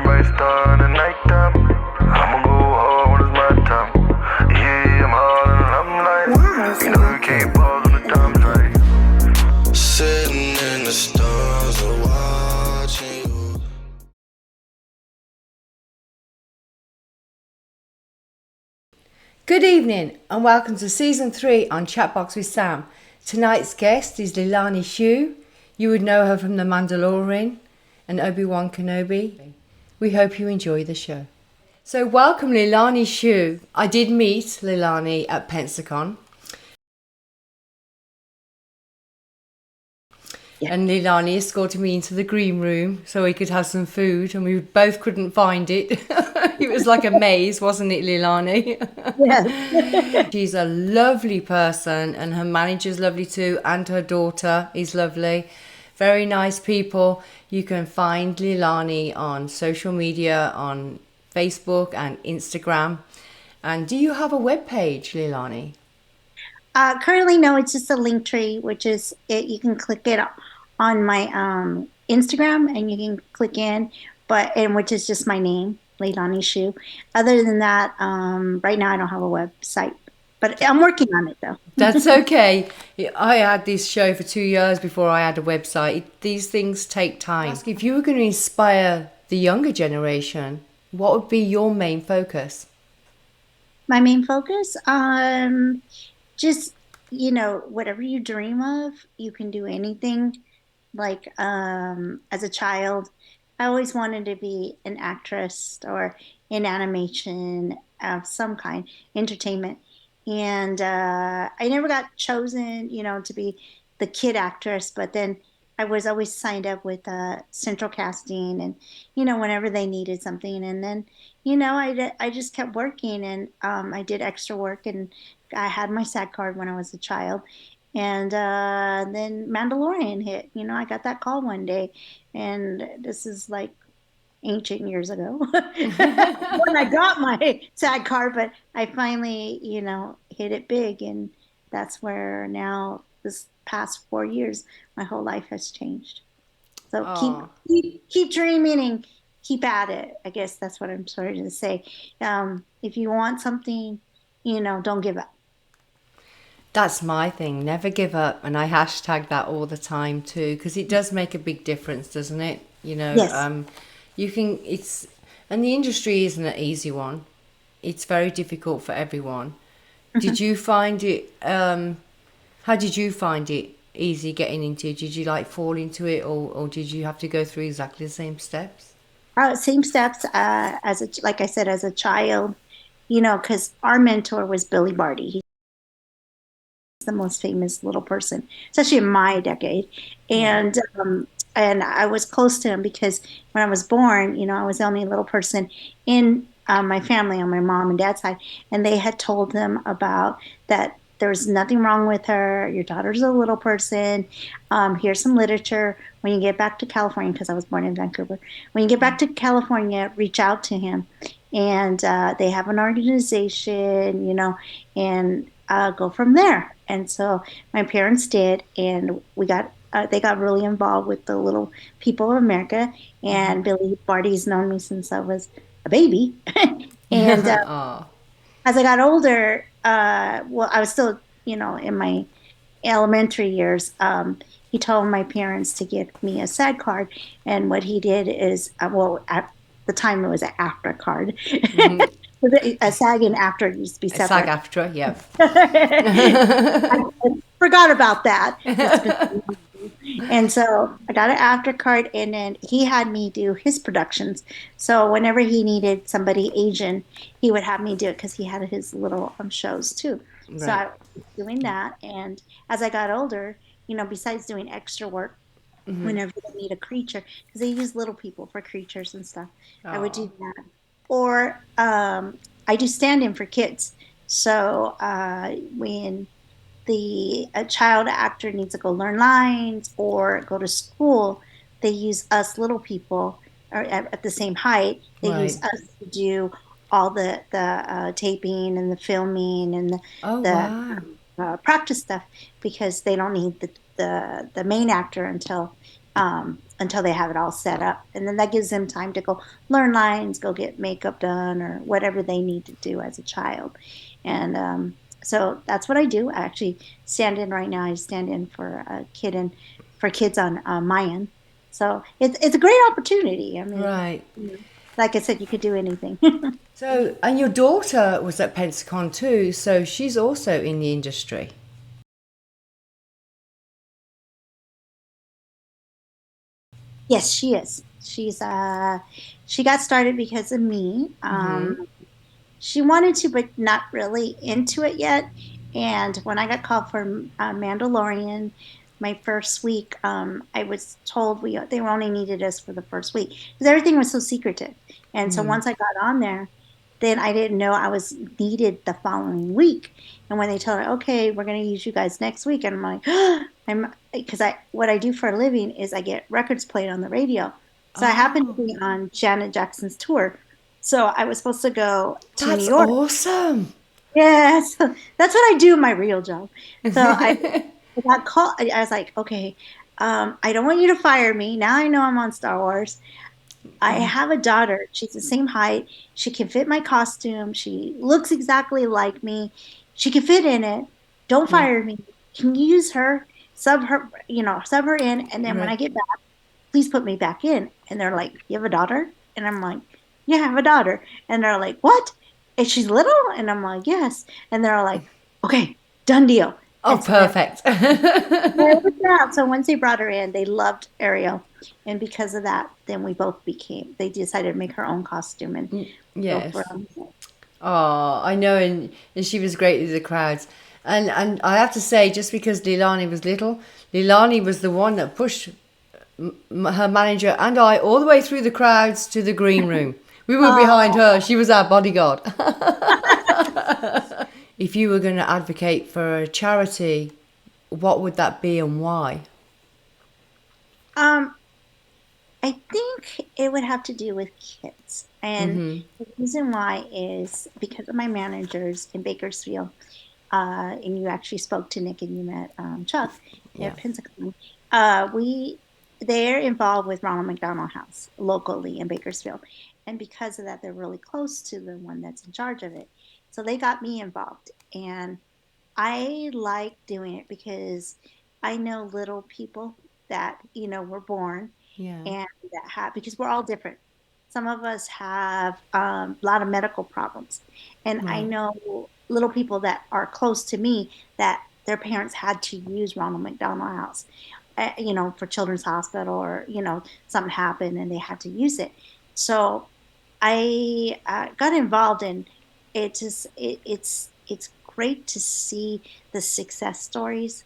a bright star in the nighttime. I'ma go hard when it's my time. Yeah, I'm hard and I'm light. You know you can't pause when the time's right. Sitting in the stars and watching you. Good evening and welcome to Season 3 on Chatbox with Sam. Tonight's guest is Leilani Shui. You would know her from The Mandalorian and Obi-Wan Kenobi. We hope you enjoy the show. So welcome Leilani Shui. I did meet Leilani at Comicon. Yeah. And Leilani escorted me into the green room so we could have some food, and we both couldn't find it. It was like a maze, wasn't it, Leilani? Yes. She's a lovely person, and her manager's lovely too, and her daughter is lovely. Very nice people. You can find Leilani on social media, on Facebook and Instagram. And do you have a webpage, Leilani? Currently, no, it's just a link tree, which is it. You can click it on my Instagram, and you can click in, and which is just my name, Leilani Shui. Other than that, right now I don't have a website, but I'm working on it though. That's okay. I had this show for 2 years before I had a website. These things take time. If you were going to inspire the younger generation, what would be your main focus? My main focus, just whatever you dream of, you can do anything. Like as a child, I always wanted to be an actress or in animation of some kind, entertainment. And I never got chosen, to be the kid actress, but then I was always signed up with central casting and, whenever they needed something. And then, I just kept working and I did extra work and I had my SAG card when I was a child. And then Mandalorian hit. I got that call one day, and this is like ancient years ago when I got my SAG card, but I finally, hit it big, and that's where now this past 4 years, my whole life has changed. So keep dreaming and keep at it. I guess that's what I'm sorry to say. If you want something, don't give up. That's my thing. Never give up. And I hashtag that all the time too, because it does make a big difference, doesn't it? Yes. And the industry isn't an easy one. It's very difficult for everyone. Did you find it, how did you find it easy getting into it? Did you fall into it, or did you have to go through exactly the same steps? Same steps like I said, as a child, because our mentor was Billy Barty. The most famous little person, especially in my decade. And I was close to him because when I was born, I was the only little person in my family on my mom and dad's side, and they had told them about that there was nothing wrong with her. Your daughter's a little person. Here's some literature. When you get back to California, because I was born in Vancouver, when you get back to California, reach out to him. And they have an organization, and go from there. And so my parents did, and they got really involved with the Little People of America. And Billy Barty's known me since I was a baby. And as I got older, well, I was still, in my elementary years. He told my parents to get me a SAG card, and what he did is, at the time it was an AFTRA card. Mm-hmm. A SAG and AFTRA used to be separate. SAG AFTRA, yeah. I forgot about that. And so I got an AFTRA card, and then he had me do his productions. So whenever he needed somebody Asian, he would have me do it because he had his little shows too. Right. So I was doing that, and as I got older, besides doing extra work, whenever they need a creature, because they use little people for creatures and stuff, I would do that. Or I do stand-in for kids. So when a child actor needs to go learn lines or go to school, they use us little people at the same height. They use us to do all the taping and the filming and the practice stuff, because they don't need the main actor until until they have it all set up. And then that gives them time to go learn lines, go get makeup done, or whatever they need to do as a child. And so that's what I do. I actually stand in right now. I stand in for a kid and for kids on Mayan. So it's a great opportunity. I mean, Right. like I said, you could do anything. So, and your daughter was at Pensacon too, so she's also in the industry. Yes, she is. She got started because of me. She wanted to, but not really into it yet. And when I got called for Mandalorian, my first week, I was told they only needed us for the first week because everything was so secretive. And so once I got on there, then I didn't know I was needed the following week. And when they told her, okay, we're going to use you guys next week, and I'm like, I'm because what I do for a living is I get records played on the radio. So I happened to Oh, be on Janet Jackson's tour. So I was supposed to go to New that's York. awesome. Yeah, so that's what I do, my real job. So I got called. I was like, okay, I don't want you to fire me. Now I know I'm on Star Wars. I have a daughter. She's the same height. She can fit my costume. She looks exactly like me. She can fit in it. Don't Yeah, fire me. Can you use her, sub her in, and then when I right. get back, please put me back in. And they're like, you have a daughter? And I'm like, yeah, I have a daughter. And they're like, what? And she's little? And I'm like, yes. And they're like, okay, done deal. Oh, And so then perfect. it worked out. So once they brought her in, they loved Ariel. And because of that, then they decided to make her own costume and go for Yes. Oh, I know, and she was great with the crowds. And I have to say, just because Leilani was little, Leilani was the one that pushed her manager and I all the way through the crowds to the green room. We were behind Oh, her. She was our bodyguard. If you were going to advocate for a charity, what would that be and why? um, I think it would have to do with kids. And the reason why is because of my managers in Bakersfield. And you actually spoke to Nick and you met Chuck Yeah. at Pensacon. They're involved with Ronald McDonald House locally in Bakersfield. And because of that, they're really close to the one that's in charge of it. So they got me involved. And I like doing it because I know little people that, were born Yeah. and that have, because we're all different. Some of us have a lot of medical problems. And I Right. know little people that are close to me that their parents had to use Ronald McDonald House, for Children's Hospital or, something happened and they had to use it. So I got involved and it's great to see the success stories.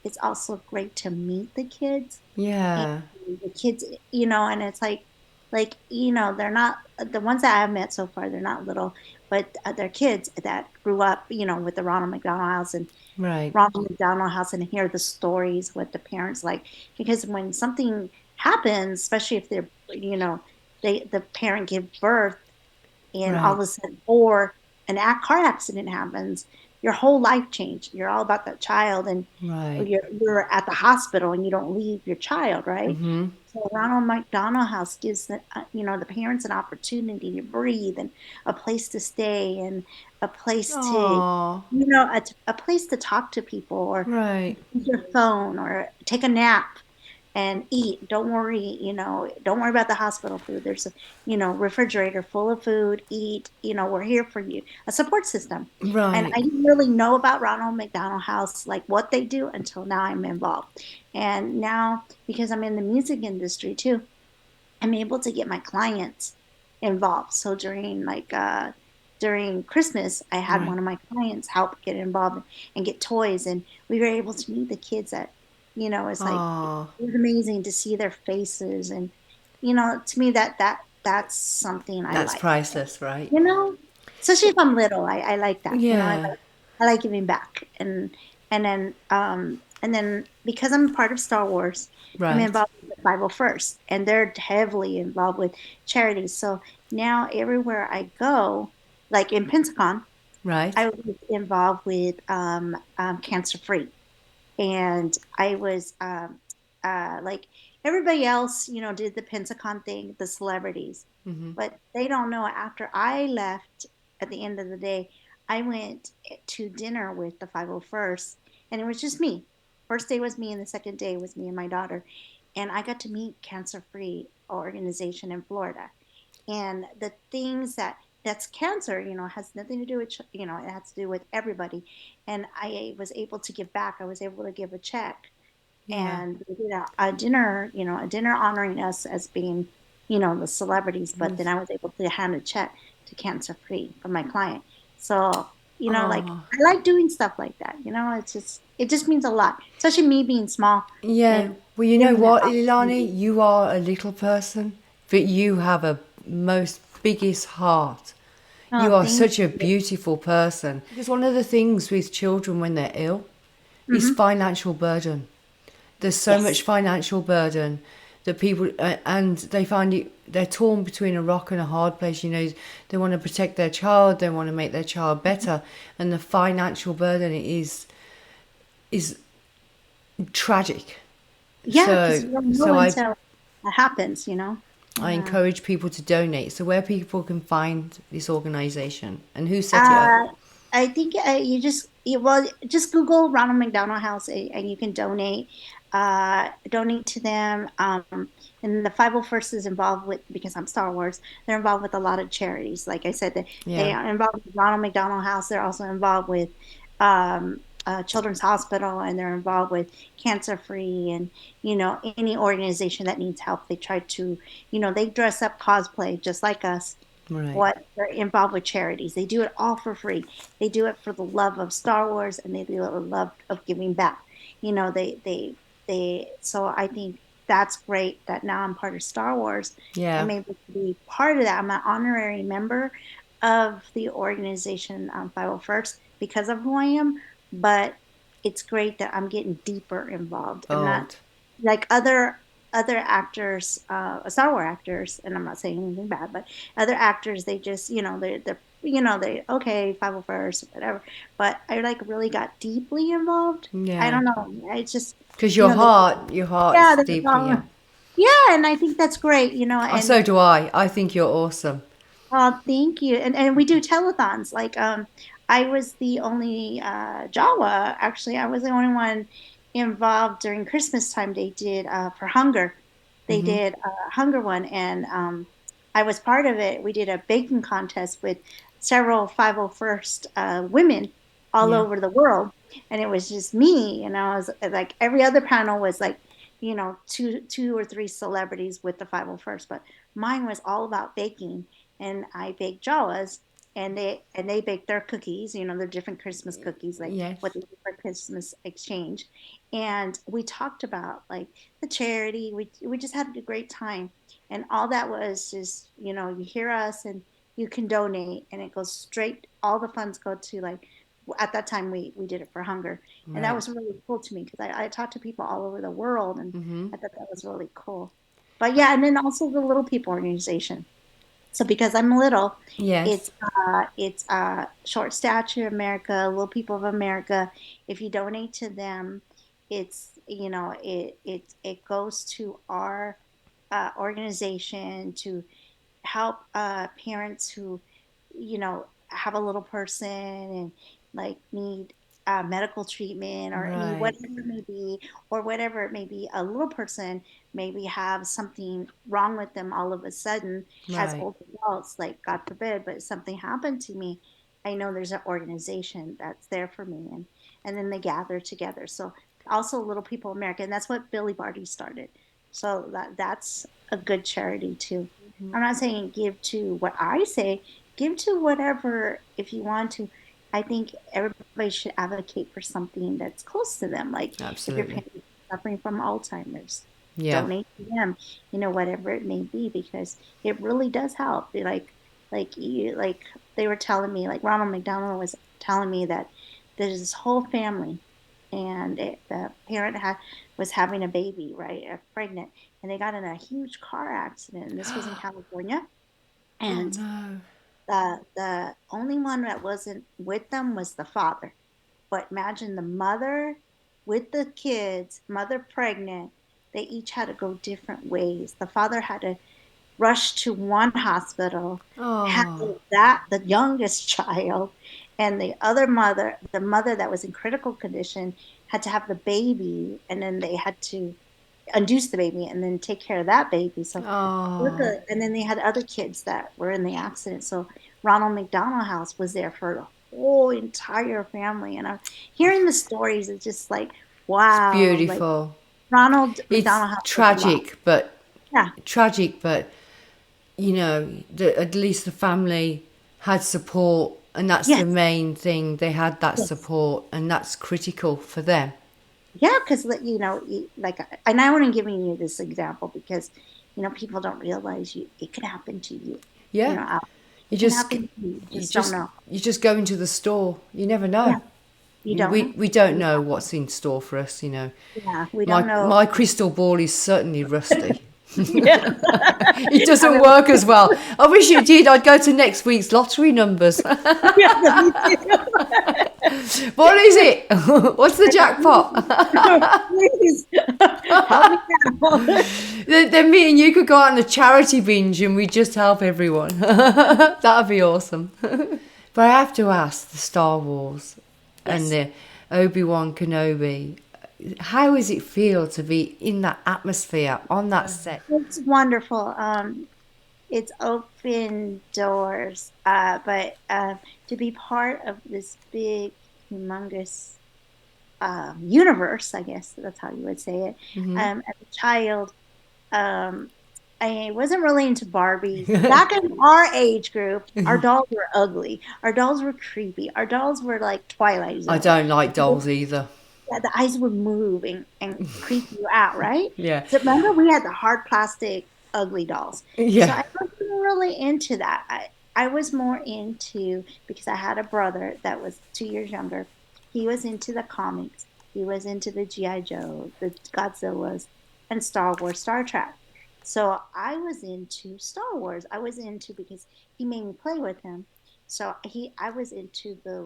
It's also great to meet the kids and Yeah. the kids, and it's they're not the ones that I've met so far. They're not little, but they're kids that grew up, with the Ronald McDonald House and Right. Ronald McDonald House and hear the stories, what the parents like. Because when something happens, especially if they're, the parent give birth and all Right. of a sudden, or car accident happens, your whole life changed. You're all about that child, and Right. you're at the hospital, and you don't leave your child, right? So Ronald McDonald House gives the parents an opportunity to breathe and a place to stay and a place to Oh. a place to talk to people or Right. use your phone or take a nap and eat. Don't worry about the hospital food. There's a, refrigerator full of food. Eat, we're here for you. A support system. And Right. I didn't really know about Ronald McDonald House, like what they do until now I'm involved. And now, because I'm in the music industry too, I'm able to get my clients involved. So during Christmas, I had Right. one of my clients help get involved and get toys, and we were able to meet the kids at, it's like it Oh. was amazing to see their faces, and to me that's something I That's like, priceless, right? you know, especially if I'm little, I like that, Yeah. I like giving back, and then because I'm part of Star Wars, I'm Right. involved with Bible First, and they're heavily involved with charities. So now everywhere I go, like in Pensacon, Right. I was involved with Cancer Free, and I was like everybody else, did the Pensacon thing, the celebrities. But they don't know after I left at the end of the day, I went to dinner with the 501st, and it was just me. First day was me, and the second day was me and my daughter. And I got to meet Cancer Free organization in Florida. And the things that's cancer, has nothing to do with, it has to do with everybody. And I was able to give back. I was able to give a check, Yeah. and we did a dinner, a dinner honoring us as being, the celebrities. But then I was able to hand a check to Cancer Free for my client. So, like Oh, I like doing stuff like that. It just means a lot, especially me being small yeah. and Well, you know giving that what, Ilani? opportunity. You are a little person, but you have a most biggest heart. Oh, You are thank such a you. beautiful person. Because one of the things with children when they're ill is Hmm. financial burden. There's so much Yes. financial burden that people and they find it, they're torn between a rock and a hard place. They want to protect their child, they want to make their child better, and the financial burden is tragic. Yeah, because So you don't know so I until it happens. I Yeah. encourage people to donate. So where people can find this organization and who set it up. Uh, I think well, just Google Ronald McDonald House, and you can donate to them. And the 501st is involved with, because I'm Star Wars, they're involved with a lot of charities. Like I said, they Yeah. are involved with Ronald McDonald House. They're also involved with Children's Hospital, and they're involved with Cancer Free, and any organization that needs help. They try to, they dress up cosplay just like us, Right. what they're involved with charities. They do it all for free. They do it for the love of Star Wars, and they do it for the love of giving back. So I think that's great that now I'm part of Star Wars. Yeah. I'm able to be part of that. I'm an honorary member of the organization, 501st, because of who I am, but it's great that I'm getting deeper involved. I'm not Bold. like other actors, Star Wars actors, and I'm not saying anything bad, but other actors, they just, they okay, 501st, whatever. But I like really got deeply involved. I Yeah. don't know. It's just, Because you know, they, your heart's yeah, they deeply, call, yeah. yeah, and I think that's great, Oh, and so do I. I think you're awesome. thank you. And we do telethons. Like, I was the only Jawa. Actually, I was the only one involved during Christmas time. They did for hunger. They did a hunger one, and I was part of it. We did a baking contest with several 501st women all Yeah. over the world, and it was just me. And I was like, every other panel was like, two or three celebrities with the 501st, but mine was all about baking, and I bake Jawas, and they bake their cookies, their different Christmas cookies, like what Yes. they do for Christmas exchange. And we talked about like the charity. We just had a great time, and all that was just, you hear us and you can donate, and it goes straight. All the funds go to, like, at that time we did it for hunger, and that Right. was really cool to me because I talked to people all over the world, and I thought that was really cool. But yeah, and then also the Little People organization. So because I'm little, Yes. it's Short Stature America, Little People of America. If you donate to them, it goes to our organization to help parents who, have a little person and like need medical treatment, or need Right. whatever it may be, or whatever it may be. A little person maybe have something wrong with them all of a sudden as Right. old adults, like God forbid, but something happened to me. I know there's an organization that's there for me, and then they gather together. So also Little People America, and that's what Billy Barty started. So that's a good charity too. I'm not saying give to what I say, give to whatever if you want to. I think everybody should advocate for something that's close to them. Like if your Absolutely. parents are suffering from Alzheimer's, Yeah. donate to them, whatever it may be, because it really does help. Like they were telling me, like Ronald McDonald was telling me that there's this whole family, and the parent was having a baby, right, pregnant, and they got in a huge car accident. And this was in California, Oh and no. the only one that wasn't with them was the father. But imagine the mother with the kids, mother pregnant, they each had to go different ways. The father had to rush to one hospital, Oh, handle that, the youngest child, and the mother that was in critical condition, had to have the baby, and then they had to induce the baby and then take care of that baby. So, oh, and then they had other kids that were in the accident. So Ronald McDonald House was there for the whole entire family. And hearing the stories is just like, it's wow, like beautiful. Ronald It's McDonald House was a lot. Yeah. tragic, but at least the family had support, and that's the Yes. main thing. They had that Yes. support, and that's critical for them. Yeah, because like, and I want to give you this example because people don't realize it could happen to you. Yeah, you It can just happen to you. You you just don't just know. you just go into the store. You never Yeah, know. you don't know. We don't know what's in store for us. Yeah, we don't know. My crystal ball is certainly rusty. Yeah. It I doesn't mean, work as well. I wish it did. I'd go to next week's lottery numbers. yeah, me too. What is it? What's the jackpot? Please help me out. Then me and you could go out on a charity binge and we just help everyone. That'd be awesome. But I have to ask the Star Wars and Yes. the Obi-Wan Kenobi. How does it feel to be in that atmosphere on that set? It's wonderful. It's open doors, but to be part of this big, humongous universe, I guess that's how you would say it. As a child, um, I wasn't really into Barbies. Back in our age group, our dolls were ugly. Our dolls were creepy. Our dolls were like Twilight I Zone. don't like dolls either. Yeah, the eyes would move and creep you out, right? Yeah. So remember, we had the hard plastic ugly dolls. So Yeah. I wasn't really into that. I was more into, because I had a brother that was 2 years younger. He was into the comics. He was into the G.I. Joe, the Godzillas, and Star Wars, Star Trek. So I was into Star Wars. I was into, because he made me play with him. So I was into the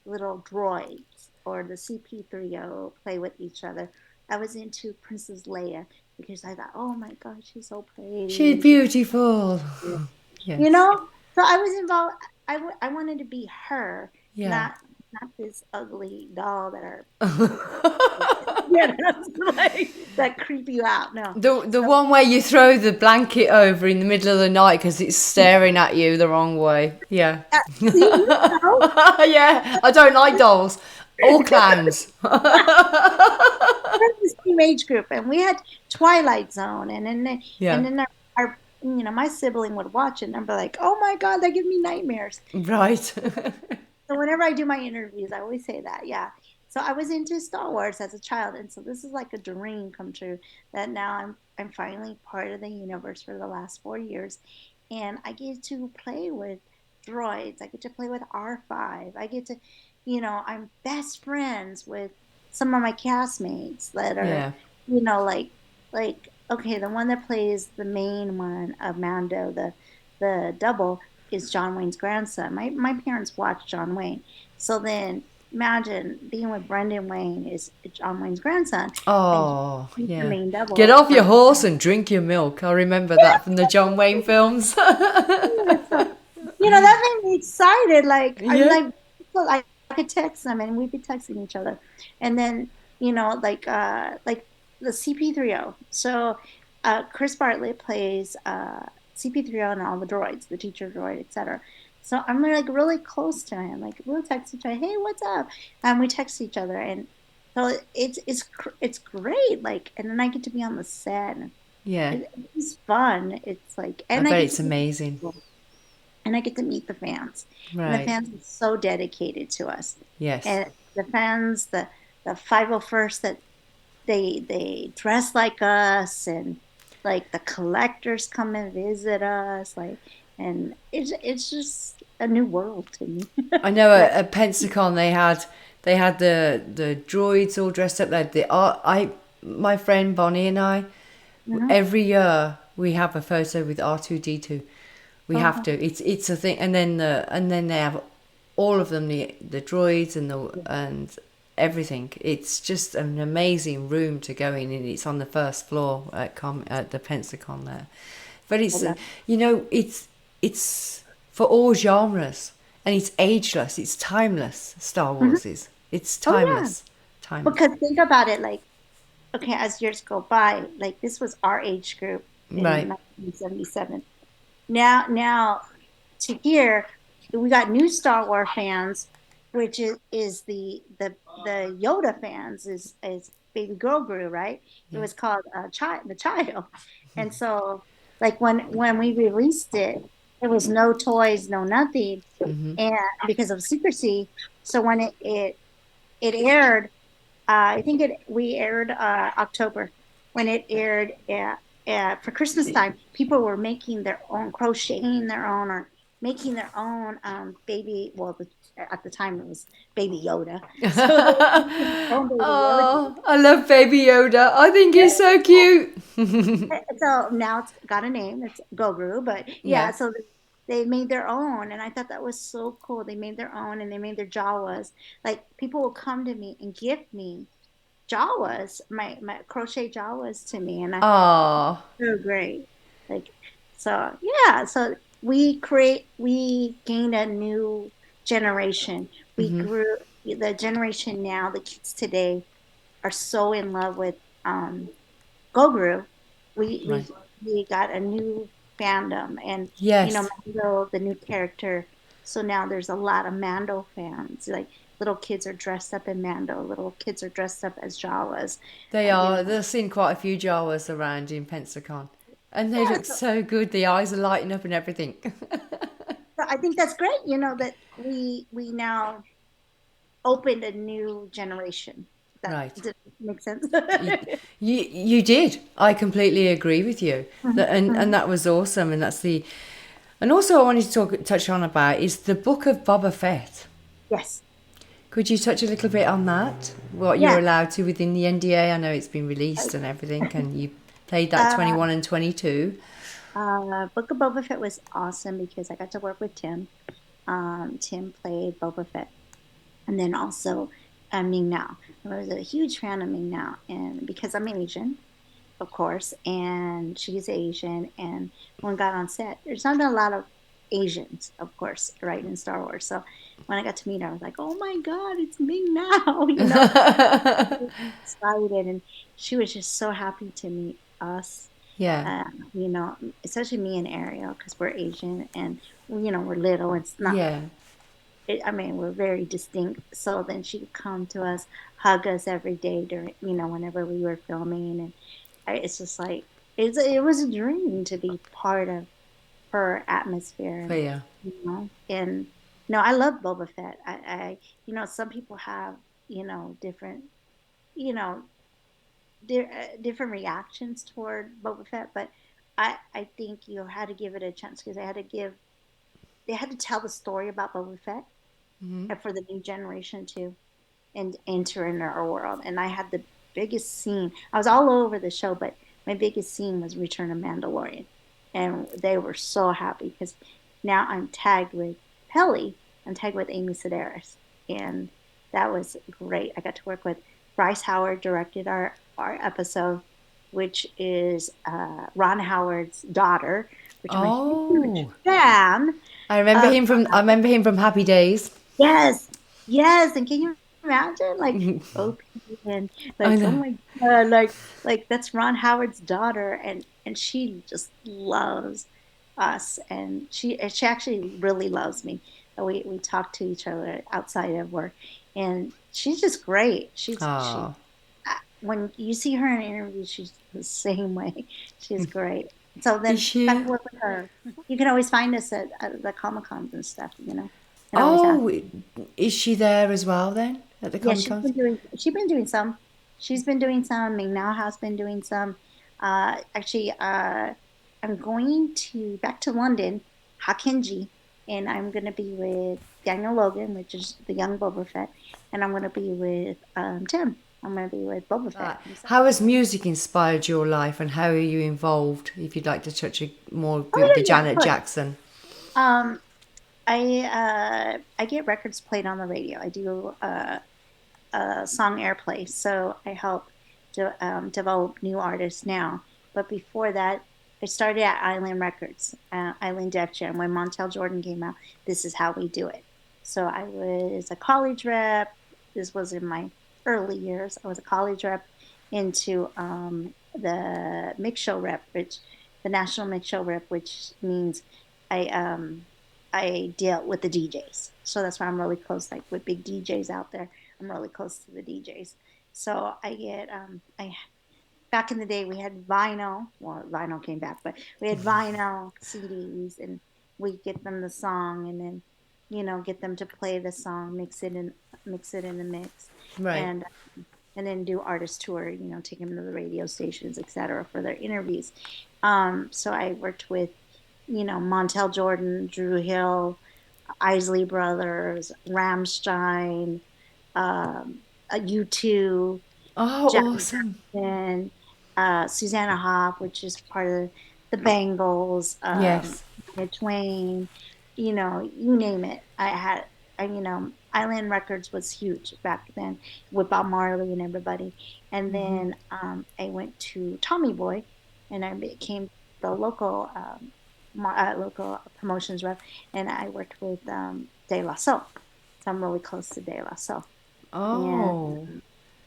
little droids, or the CP3O, play with each other. I was into Princess Leia because I thought, oh my God, she's so pretty, She's and she's, beautiful. you Yes. know. So I was involved. I wanted to be her, Yeah. not this ugly doll that are yeah, that's like that creep you out. No. The one where you throw the blanket over in the middle of the night because it's staring at you the wrong way. Yeah. See, you know. Yeah. I don't like dolls. All clowns. The same age group, and we had Twilight Zone, and Yeah. then our my sibling would watch it and be like, "Oh my God, that gives me nightmares." Right. So whenever I do my interviews, I always say that, yeah. So I was into Star Wars as a child, and so this is like a dream come true that now I'm finally part of the universe for the last 4 years, and I get to play with droids. I get to play with R5. I get to, I'm best friends with some of my castmates that are, Yeah. like okay, the one that plays the main one of Mando, the double, is John Wayne's grandson. My parents watched John Wayne. So then imagine being with Brendan Wayne is John Wayne's grandson, and Oh, he's the yeah. main Get double off your for horse and drink your milk. I remember that from the John Wayne films. yeah, so that made me excited. Like I'm Yeah. like, well, I could text them and we'd be texting each other. And then, like the CP3O. So Chris Bartlett plays CP3O and all the droids, the teacher droid, etc. So I'm like really close to him. Like we'll text each other, hey, what's up? And we text each other, and so it's great. Like, and then I get to be on the set. And Yeah. it's fun. It's like, I and I bet get it's to meet amazing. people, and I get to meet the fans, and the Right. fans are so dedicated to us, Yes. and the fans, the 501st, that they dress like us, and like the collectors come and visit us, like, and it's just a new world to me. I know Like, at Pensacon they had the droids all dressed up. They had the art. My friend Bonnie and I, mhm. every year we have a photo with R2D2. We have Oh, to. It's a thing. And then they have all of them, the droids and everything. It's just an amazing room to go in, and it's on the first floor at the Pensacon there. But it's it's for all genres, and it's ageless. It's timeless. Star Mhm. Wars is. It's Oh yeah, timeless. Timeless. because think about it, like okay, as years go by, like this was our age group in Right. 1977. Now to here, we got new Star Wars fans, which is the Yoda fans is Baby Girl Guru, right? It Yeah. was called the Child, and so like when we released it, there was no toys, no nothing, Hmm. and because of secrecy. So when it aired, I think we aired October when it aired for Christmas time. People were making their own, crocheting their own, or making their own baby. Well, at the time it was Baby Yoda, so they were making their own Baby Yoda. Oh, I love Baby Yoda. I think he's so cute. So now it's got a name. It's Goguru, but yeah. Yeah. So they made their own, and I thought that was so cool. They made their own, and they made their Jawas. Like people will come to me and gift me Jawas, my crochet Jawas to me, and I thought Oh, so great. Like so, yeah. So we gained a new generation. We grew the generation now. The kids today are so in love with Goguru. We right. we we got a new fandom, and Yes, Mando, the new character. So now there's a lot of Mando fans. Like little kids are dressed up in Mando. Little kids are dressed up as Jawas. they You are. know, They've seen quite a few Jawas around in Pensacon. And they yeah. look so good. The eyes are lighting up and everything. So I think that's great. That we now opened a new generation. That Right. did make sense. You, you did. I completely agree with you. Mhm, And mhm. that was awesome. And that's the. And also, I wanted to touch on about is the book of Boba Fett. Yes. Could you touch a little bit on that? What you're Yeah. allowed to within the NDA? I know it's been released and everything, and you played that Uh, 21 and 22. Book of Boba Fett was awesome because I got to work with Tim. Tim played Boba Fett, and then also Ming Na. I was a huge fan of Ming Na, and because I'm Asian, of course, and she's Asian, and when I got on set, there's not a lot of Asians, of course, right in Star Wars. So when I got to meet her, I was like, "Oh my God, it's Ming Na!" Excited, and she was just so happy to meet us. Yeah, Uh, Especially me and Ariel, because we're Asian and we're little. It's not. yeah. I mean, we're very distinct. So then she'd come to us, hug us every day during, whenever we were filming, and it's just like it was a dream to be part of her atmosphere, Fair. And no, I love Boba Fett. Some people have different you know different reactions toward Boba Fett, but I think you had to give it a chance because they had to tell the story about Boba Fett and for the new generation to and enter in our world. And I had the biggest scene. I was all over the show, but my biggest scene was Return of Mandalorian, and they were so happy because now I'm tagged with Pelly. I'm tagged with Amy Sedaris, and that was great. I got to work with Bryce Howard directed our episode, which is Ron Howard's daughter, which I'm a huge Oh, fan I remember of. him from. I remember him from Happy Days. Yes, yes. And can you imagine, like, OP and I like, oh know. my God, like that's Ron Howard's daughter, and she just loves us, and she actually really loves me. We talk to each other outside of work, and she's just great. Oh, When you see her in interviews, she's the same way. She's great. So is then got she? to work with her. You can always find us at the Comicons and stuff. And always ask. Oh, is she there as well then at the Yeah, Comic Cons? she's been doing some. She's been doing some. Ming Now has been doing some. Actually, I'm going to back to London, Hakinji, and I'm gonna be with Daniel Logan, which is the young Boba Fett, and I'm gonna be with Tim. I'm gonna be with Boba Fett himself. How has music inspired your life, and how are you involved? If you'd like to touch more Oh with the yeah, yeah, of Janet course. Jackson. Um, I get records played on the radio. I do song airplay. So I help develop new artists now. But before that, I started at Island Records, Island Def Jam. When Montel Jordan came out, this is how we do it. So I was a college rep. This was in my early years. I was a college rep into the mix show rep, which the national mix show rep, which means I I deal with the DJs. So that's why I'm really close, like with big DJs out there. I'm really close to the DJs. So I get I back in the day we had vinyl. Well, vinyl came back, but we had vinyl CDs, and we get them the song, and then get them to play the song, mix it in the mix, Right. and and then do artist tour. Take them to the radio stations, etc., for their interviews. So I worked with Montel Jordan, Drew Hill, Isley Brothers, Ramstein, um, U2, Oh, Janet awesome. Jackson, Susanna Hoff, which is part of the Bangles, Yes. Shania Twain, you name it. Island Records was huge back then with Bob Marley and everybody. And Hmm. then I went to Tommy Boy, and I became the local promotions rep, and I worked with De La Soul. So I'm really close to De La Soul. And Oh,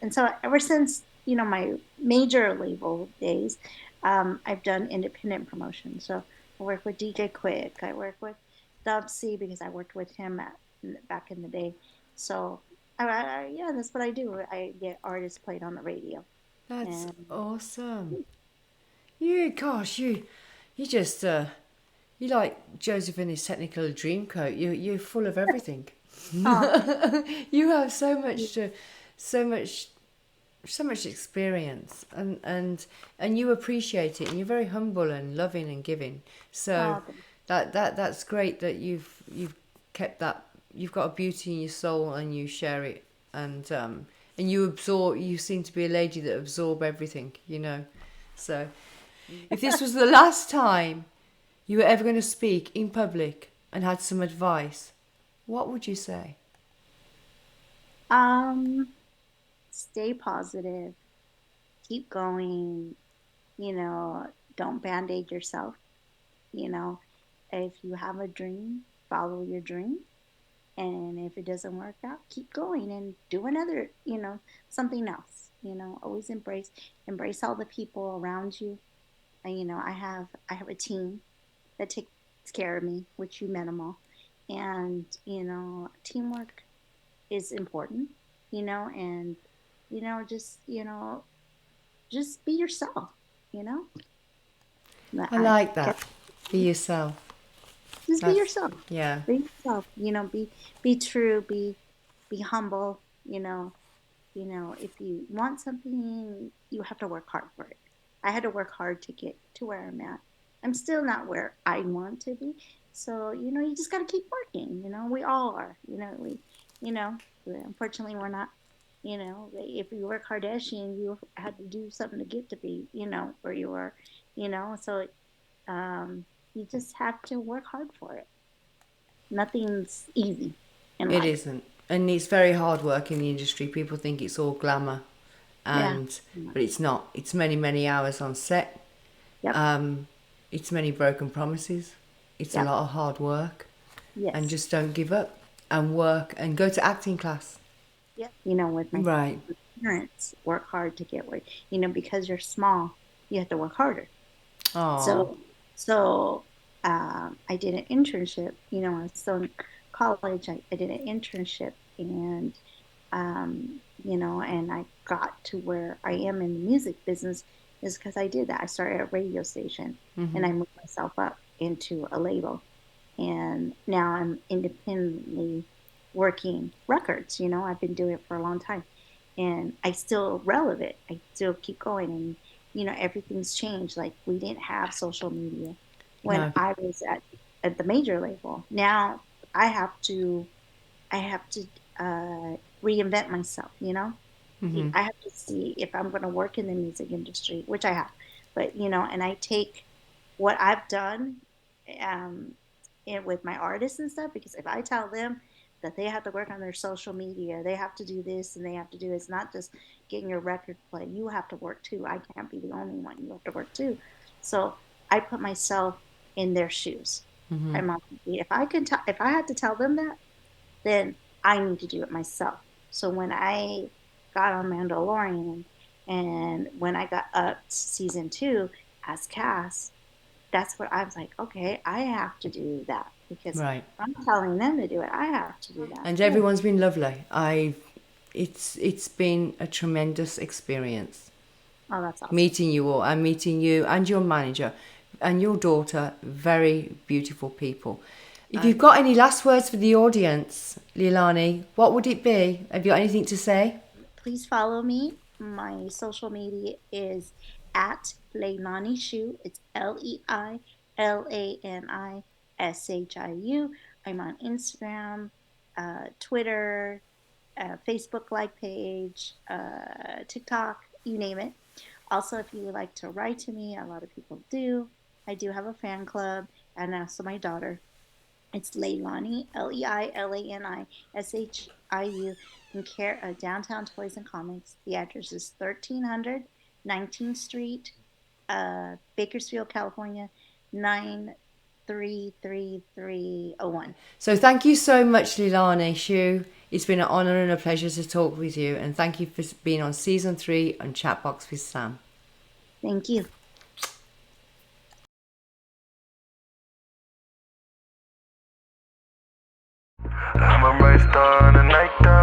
and so ever since, my major label days, I've done independent promotion. So I work with DJ Quick. I work with Dub C because I worked with him back in the day. So yeah, that's what I do. I get artists played on the radio. that's And awesome. You just you like Joseph in his Technicolor Dreamcoat. You're full of everything. oh, You have so much, so much experience, and you appreciate it, and you're very humble and loving and giving. So oh, that's great that you've kept that. You've got a beauty in your soul, and you share it, and you absorb. You seem to be a lady that absorb everything. So if this was the last time you were ever going to speak in public and had some advice, what would you say? um, stay positive, keep going. Don't band-aid yourself. You know, if you have a dream, follow your dream. And if it doesn't work out, keep going and do another, something else. Always embrace all the people around you. And I have a team that takes care of me, which you met them all. And teamwork is important. And just just be yourself. You know, I I like guess that. Be yourself. just be That's yourself. yeah. Be yourself. Be true. Be humble. If you want something, you have to work hard for it. I had to work hard to get to where I'm at. I'm still not where I want to be. So, you just got to keep working. We all are. you know, unfortunately, we're not, if you were Kardashian, you had to do something to get to be, where you were, so you just have to work hard for it. Nothing's easy in It life. isn't, and it's very hard work in the industry. People think it's all glamour, Yeah. and but it's not. It's many hours on set. Yep. Um, it's many broken promises. It's a Yep. lot of hard work, and Yes. just don't give up and work and go to acting class. Yep. With my Right. parents, work hard to get where, because you're small, you have to work harder. Oh. So I did an internship. I was still in college. I did an internship, and I got to where I am in the music business is because I did that. I started a radio station, and Mhm. I moved myself up into a label, and now I'm independently working records. I've been doing it for a long time, and I still relevant. I still keep going, and everything's changed. Like we didn't have social media when No. I was at the major label. Now I have to I have to reinvent myself. Mhm. I have to see if I'm going to work in the music industry, which I have. But and I take what I've done um, with my artists and stuff, because if I tell them that they have to work on their social media. They have to do this and they have to do it's not just getting your record play. You have to work too. I can't be the only one. You have to work too. So I put myself in their shoes. If if I had to tell them that, then I need to do it myself. So when I got on Mandalorian and when I got up to season 2 as Cass, that's what I was like, okay, I have to do that because Right. I'm telling them to do it. I have to do that And too. everyone's been lovely. It's been a tremendous experience Oh, that's awesome. meeting you all and meeting you and your manager and your daughter. Very beautiful people. If you've got any last words for the audience, Leilani, what would it be? Have you got anything to say? Please follow me. My social media is at Leilani Shu. It's LeiLanishiu. I'm on Instagram, Twitter, Facebook like page, TikTok, you name it. Also, if you would like to write to me, a lot of people do. I do have a fan club, and also my daughter. It's Leilani, Leilani Shiu, in downtown Toys and Comics. The address is 1300 19th Street, Bakersfield, California, 93301. So thank you so much, Leilani Shu. It's been an honour and a pleasure to talk with you, and thank you for being on season 3 on Chatbox with Sam. Thank you. I'm a bright star in the nighttime.